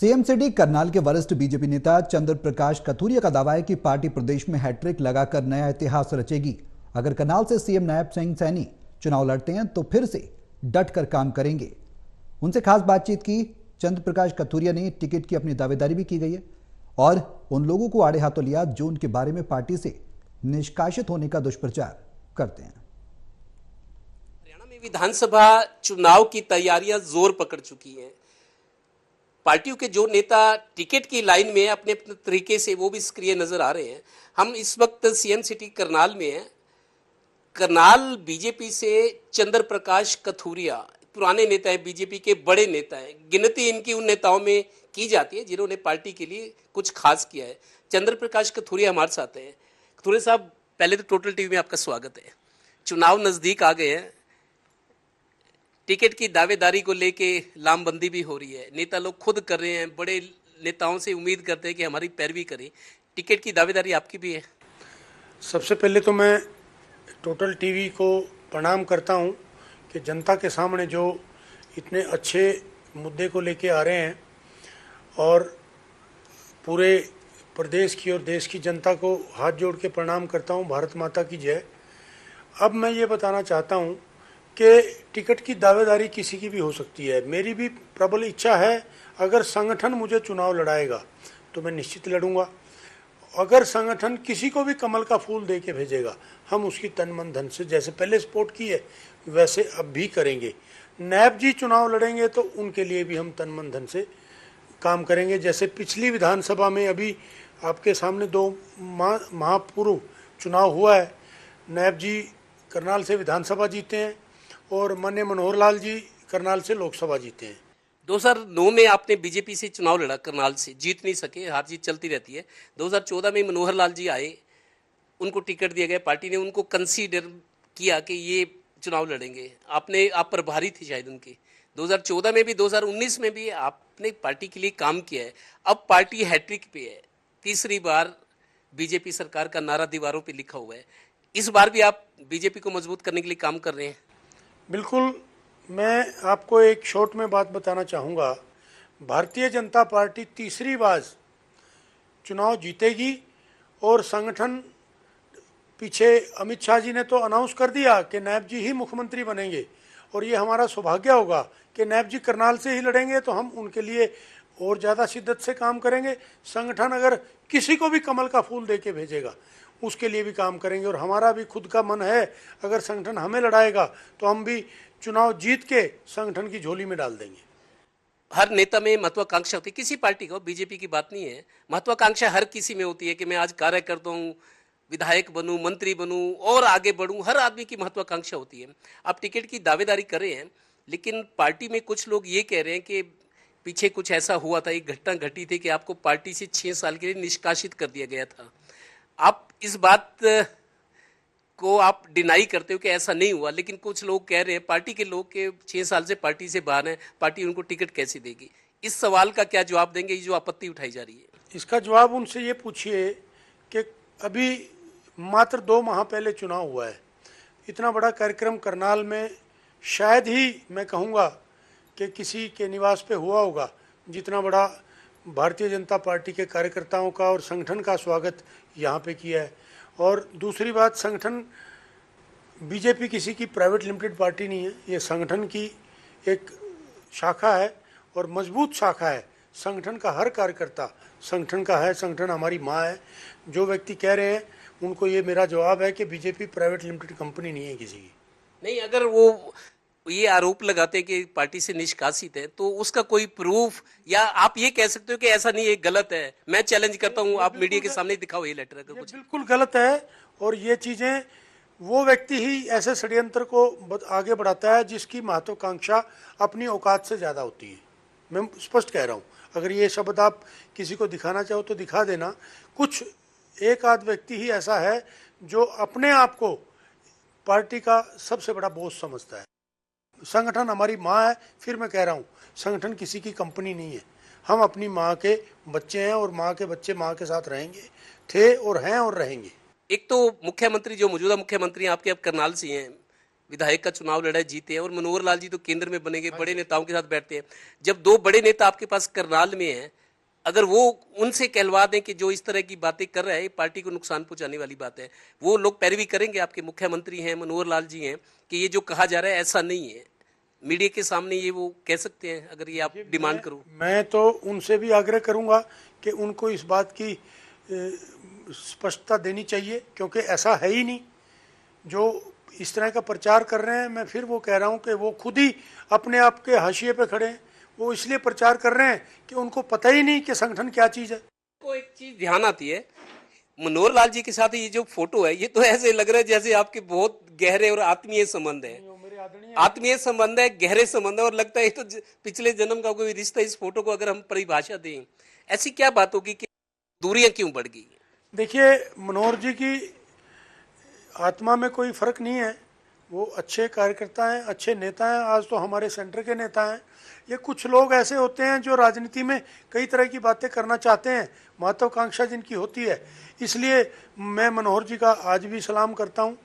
CM city Karnal के वरिष्ठ BJP नेता चंद्र प्रकाश कथूरिया का दावा है कि पार्टी प्रदेश में हैट्रिक लगाकर नया इतिहास रचेगी। अगर करनाल से सीएम नायब सिंह सैनी चुनाव लड़ते हैं तो फिर से डटकर काम करेंगे। उनसे खास बातचीत की चंद्र प्रकाश कथूरिया ने टिकट की अपनी दावेदारी भी की गई है और उन लोगों को आड़े हाथों लिया जो उनके बारे में पार्टी से निष्कासित होने का दुष्प्रचार करते हैं। हरियाणा में विधानसभा चुनाव की तैयारियां जोर पकड़ चुकी हैं। पार्टियों के जो नेता टिकट की लाइन में अपने अपने तरीके से वो भी सक्रिय नजर आ रहे हैं। हम इस वक्त सीएम सिटी करनाल में हैं। करनाल बीजेपी से चंद्र प्रकाश कथूरिया पुराने नेता हैं, बीजेपी के बड़े नेता हैं। गिनती इनकी उन नेताओं में की जाती है जिन्होंने पार्टी के लिए कुछ खास किया है। चंद्र प्रकाश कथूरिया हमारे साथ हैं। कथूरिया साहब, पहले तो टोटल टीवी में आपका स्वागत है। चुनाव नजदीक आ गए हैं, टिकट की दावेदारी को लेके लामबंदी भी हो रही है, नेता लोग खुद कर रहे हैं, बड़े नेताओं से उम्मीद करते हैं कि हमारी पैरवी करें। टिकट की दावेदारी आपकी भी है। सबसे पहले तो मैं टोटल टीवी को प्रणाम करता हूं कि जनता के सामने जो इतने अच्छे मुद्दे को लेके आ रहे हैं और पूरे प्रदेश की और देश की जनता को हाथ जोड़ के प्रणाम करता हूं। भारत माता की जय। अब मैं ये बताना चाहता हूं कि टिकट की दावेदारी किसी की भी हो सकती है। मेरी भी प्रबल इच्छा है, अगर संगठन मुझे चुनाव लड़ाएगा तो मैं निश्चित लड़ूंगा। अगर संगठन किसी को भी कमल का फूल दे के भेजेगा, हम उसकी तन मन धन से जैसे पहले सपोर्ट की है वैसे अब भी करेंगे। नायब जी चुनाव लड़ेंगे तो उनके लिए भी हम तन मन धन से काम करेंगे। जैसे पिछली विधानसभा में अभी आपके सामने 2 महापूर्व चुनाव हुआ है। नायब जी करनाल से विधानसभा जीते हैं और माननीय मनोहर लाल जी करनाल से लोकसभा जीते हैं। 2009 में आपने बीजेपी से चुनाव लड़ा, करनाल से जीत नहीं सके, हार जीत चलती रहती है। 2014 में मनोहर लाल जी आए, उनको टिकट दिया गया, पार्टी ने उनको कंसीडर किया कि ये चुनाव लड़ेंगे। आप प्रभारी थे शायद उनके। 2014 में भी 2019 में भी आपने पार्टी के लिए काम किया है। अब पार्टी हैट्रिक पे है, तीसरी बार बीजेपी सरकार का नारा दीवारों पे लिखा हुआ है। इस बार भी आप बीजेपी को मजबूत करने के लिए काम कर रहे हैं। बिल्कुल। मैं आपको एक शॉर्ट में बात बताना चाहूँगा। भारतीय जनता पार्टी तीसरी बार चुनाव जीतेगी और संगठन पीछे अमित शाह जी ने तो अनाउंस कर दिया कि नायब जी ही मुख्यमंत्री बनेंगे और ये हमारा सौभाग्य होगा कि नायब जी करनाल से ही लड़ेंगे तो हम उनके लिए और ज़्यादा शिद्दत से काम करेंगे। संगठन अगर किसी को भी कमल का फूल दे के भेजेगा उसके लिए भी काम करेंगे और हमारा भी खुद का मन है, अगर संगठन हमें लड़ाएगा तो हम भी चुनाव जीत के संगठन की झोली में डाल देंगे। हर नेता में महत्वाकांक्षा होती है, किसी पार्टी को, बीजेपी की बात नहीं है। महत्वाकांक्षा हर किसी में होती है कि मैं आज कार्यकर्ता हूँ, विधायक बनूं, मंत्री बनूं और आगे बढ़ूं। हर आदमी की महत्वाकांक्षा होती है। आप टिकट की दावेदारी कर रहे हैं, लेकिन पार्टी में कुछ लोग ये कह रहे हैं कि पीछे कुछ ऐसा हुआ था, एक घटना घटी थी कि आपको पार्टी से 6 साल के लिए निष्कासित कर दिया गया था। आप इस बात को आप डिनाई करते हो कि ऐसा नहीं हुआ, लेकिन कुछ लोग कह रहे हैं, पार्टी के लोग, के 6 साल से पार्टी से बाहर हैं, पार्टी उनको टिकट कैसे देगी? इस सवाल का क्या जवाब देंगे, ये जो आपत्ति उठाई जा रही है? इसका जवाब उनसे ये पूछिए कि अभी मात्र 2 माह पहले चुनाव हुआ है। इतना बड़ा कार्यक्रम करनाल में शायद ही मैं कहूँगा कि किसी के निवास पे हुआ होगा जितना बड़ा भारतीय जनता पार्टी के कार्यकर्ताओं का और संगठन का स्वागत यहाँ पे किया है। और दूसरी बात, संगठन बीजेपी किसी की प्राइवेट लिमिटेड पार्टी नहीं है, ये संगठन की एक शाखा है और मजबूत शाखा है। संगठन का हर कार्यकर्ता संगठन का है, संगठन हमारी माँ है। जो व्यक्ति कह रहे हैं उनको ये मेरा जवाब है कि बीजेपी प्राइवेट लिमिटेड कंपनी नहीं है किसी की। नहीं, अगर वो ये आरोप लगाते हैं कि पार्टी से निष्कासित है तो उसका कोई प्रूफ, या आप ये कह सकते हो कि ऐसा नहीं है, गलत है। मैं चैलेंज करता हूँ, आप मीडिया के सामने दिखाओ ये लेटर अगर कुछ। बिल्कुल गलत है और ये चीज़ें वो व्यक्ति ही ऐसे षड्यंत्र को आगे बढ़ाता है जिसकी महत्वाकांक्षा अपनी औकात से ज़्यादा होती है। मैं स्पष्ट कह रहा हूँ, अगर ये शब्द आप किसी को दिखाना चाहो तो दिखा देना। कुछ एक आध व्यक्ति ही ऐसा है जो अपने आप को पार्टी का सबसे बड़ा बोझ समझता है। संगठन हमारी माँ है। फिर मैं कह रहा हूँ, संगठन किसी की कंपनी नहीं है। हम अपनी माँ के बच्चे हैं और माँ के बच्चे माँ के साथ रहेंगे, थे और हैं और रहेंगे। एक तो मुख्यमंत्री, जो मौजूदा मुख्यमंत्री आपके, अब करनाल से हैं, विधायक का चुनाव लड़ा, जीते हैं, और मनोहर लाल जी तो केंद्र में बनेंगे, बड़े नेताओं के साथ बैठते हैं। जब दो बड़े नेता आपके पास करनाल में हैं, अगर वो उनसे कहलवा दें कि जो इस तरह की बातें कर रहे हैं ये पार्टी को नुकसान पहुंचाने वाली बात है, वो लोग पैरवी करेंगे? आपके मुख्यमंत्री हैं, मनोहर लाल जी हैं, कि ये जो कहा जा रहा है ऐसा नहीं है, मीडिया के सामने ये वो कह सकते हैं अगर ये आप डिमांड करो? मैं तो उनसे भी आग्रह करूंगा कि उनको इस बात की स्पष्टता देनी चाहिए, क्योंकि ऐसा है ही नहीं। जो इस तरह का प्रचार कर रहे हैं, मैं फिर वो कह रहा हूं कि वो खुद ही अपने आप के हाशिए पे खड़े हैं। वो इसलिए प्रचार कर रहे हैं कि उनको पता ही नहीं कि संगठन क्या चीज़ है। को एक चीज ध्यान आती है, मनोहर लाल जी के साथ ये जो फोटो है, ये तो ऐसे लग रहा है जैसे आपके बहुत गहरे और आत्मीय संबंध है। आत्मीय संबंध है, गहरे संबंध है, और लगता है तो पिछले जन्म का कोई रिश्ता। इस फोटो को अगर हम परिभाषा दें, ऐसी क्या बात होगी कि दूरियां क्यों बढ़ गई? देखिए, मनोहर जी की आत्मा में कोई फर्क नहीं है। वो अच्छे कार्यकर्ता हैं, अच्छे नेता हैं, आज तो हमारे सेंटर के नेता हैं। ये कुछ लोग ऐसे होते हैं जो राजनीति में कई तरह की बातें करना चाहते हैं, महत्वाकांक्षा जिनकी होती है। इसलिए मैं मनोहर जी का आज भी सलाम करता हूं,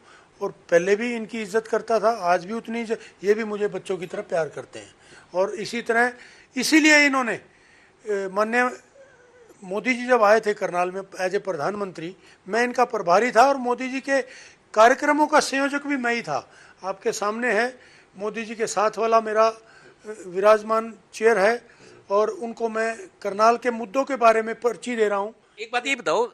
और पहले भी इनकी इज्जत करता था, आज भी उतनी ये भी मुझे बच्चों की तरह प्यार करते हैं। और इसी तरह इसीलिए इन्होंने माननीय मोदी जी जब आए थे करनाल में एज ए प्रधानमंत्री, मैं इनका प्रभारी था और मोदी जी के कार्यक्रमों का संयोजक भी मैं ही था। आपके सामने है मोदी जी के साथ वाला मेरा विराजमान चेयर है, और उनको मैं करनाल के मुद्दों के बारे में पर्ची दे रहा हूँ। एक बात ये बताओ,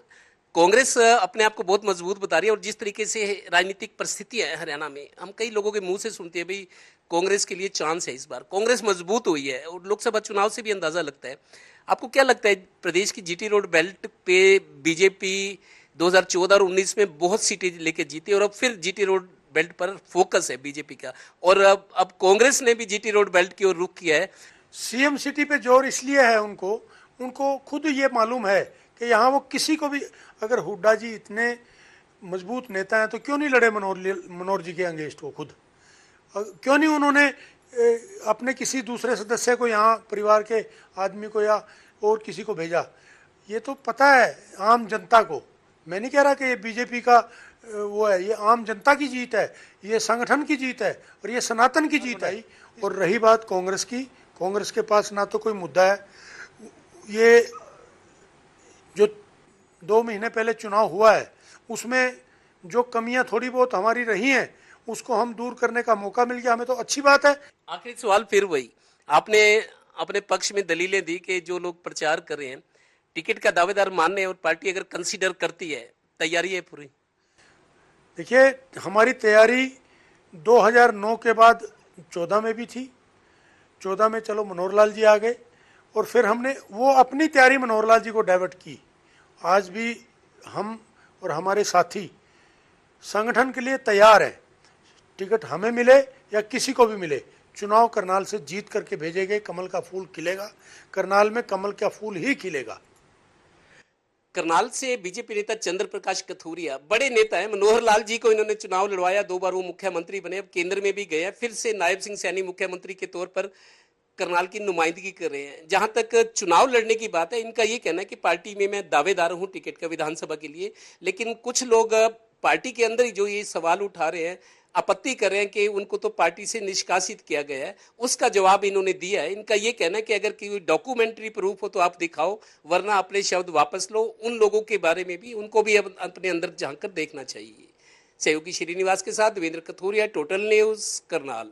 कांग्रेस अपने आप को बहुत मजबूत बता रही है, और जिस तरीके से राजनीतिक परिस्थिति है हरियाणा में, हम कई लोगों के मुंह से सुनते हैं भाई कांग्रेस के लिए चांस है, इस बार कांग्रेस मजबूत हुई है, और लोकसभा चुनाव से भी अंदाजा लगता है। आपको क्या लगता है, प्रदेश की जीटी रोड बेल्ट पे बीजेपी 2014 और 19 में बहुत सीटें लेके जीती, और अब फिर जीटी रोड बेल्ट पर फोकस है बीजेपी का, और अब कांग्रेस ने भी जीटी रोड बेल्ट की ओर रुख किया है। सीएम सिटी पे जोर इसलिए है उनको खुद ये मालूम है कि यहाँ वो किसी को भी, अगर हुड्डा जी इतने मजबूत नेता हैं तो क्यों नहीं लड़े मनोहर जी के अगेंस्ट? वो खुद क्यों नहीं उन्होंने अपने किसी दूसरे सदस्य को, यहाँ परिवार के आदमी को या और किसी को भेजा? ये तो पता है आम जनता को। मैं नहीं कह रहा कि ये बीजेपी का वो है, ये आम जनता की जीत है, ये संगठन की जीत है, और ये सनातन की जीत है। और रही बात कांग्रेस की, कांग्रेस के पास ना तो कोई मुद्दा है। ये जो 2 महीने पहले चुनाव हुआ है, उसमें जो कमियां थोड़ी बहुत हमारी रही हैं, उसको हम दूर करने का मौका मिल गया, हमें तो अच्छी बात है। आखिरी सवाल फिर वही, आपने अपने पक्ष में दलीलें दी कि जो लोग प्रचार कर रहे हैं टिकट का दावेदार मानने हैं, और पार्टी अगर कंसीडर करती है, तैयारी है पूरी? देखिए, हमारी तैयारी 2009 के बाद 14 में भी थी। 14 में चलो मनोहर लाल जी आ गए, और फिर हमने वो अपनी तैयारी मनोहर लाल जी को डाइवर्ट की। आज भी हम और हमारे साथी संगठन के लिए तैयार हैं। टिकट हमें मिले या किसी को भी मिले, चुनाव करनाल से जीत करके भेजेंगे। कमल का फूल खिलेगा करनाल में, कमल का फूल ही खिलेगा। करनाल से बीजेपी नेता चंद्र प्रकाश कथूरिया, बड़े नेता है, मनोहर लाल जी को इन्होंने चुनाव लड़वाया, 2 बार वो मुख्यमंत्री बने, अब केंद्र में भी गए हैं, फिर से नायब सिंह सैनी मुख्यमंत्री के तौर पर करनाल की नुमाइंदगी कर रहे हैं। जहां तक चुनाव लड़ने की बात है, इनका ये कहना है कि पार्टी में मैं दावेदार हूं टिकट का विधानसभा के लिए, लेकिन कुछ लोग पार्टी के अंदर ही जो ये सवाल उठा रहे हैं, आपत्ति कर रहे हैं कि उनको तो पार्टी से निष्कासित किया गया है, उसका जवाब इन्होंने दिया है। इनका ये कहना है कि अगर कोई डॉक्यूमेंट्री प्रूफ हो तो आप दिखाओ, वरना अपने शब्द वापस लो। उन लोगों के बारे में भी उनको भी अब अपने अंदर झांक कर देखना चाहिए। सहयोगी श्रीनिवास के साथ देवेंद्र कथूरिया, टोटल न्यूज, करनाल।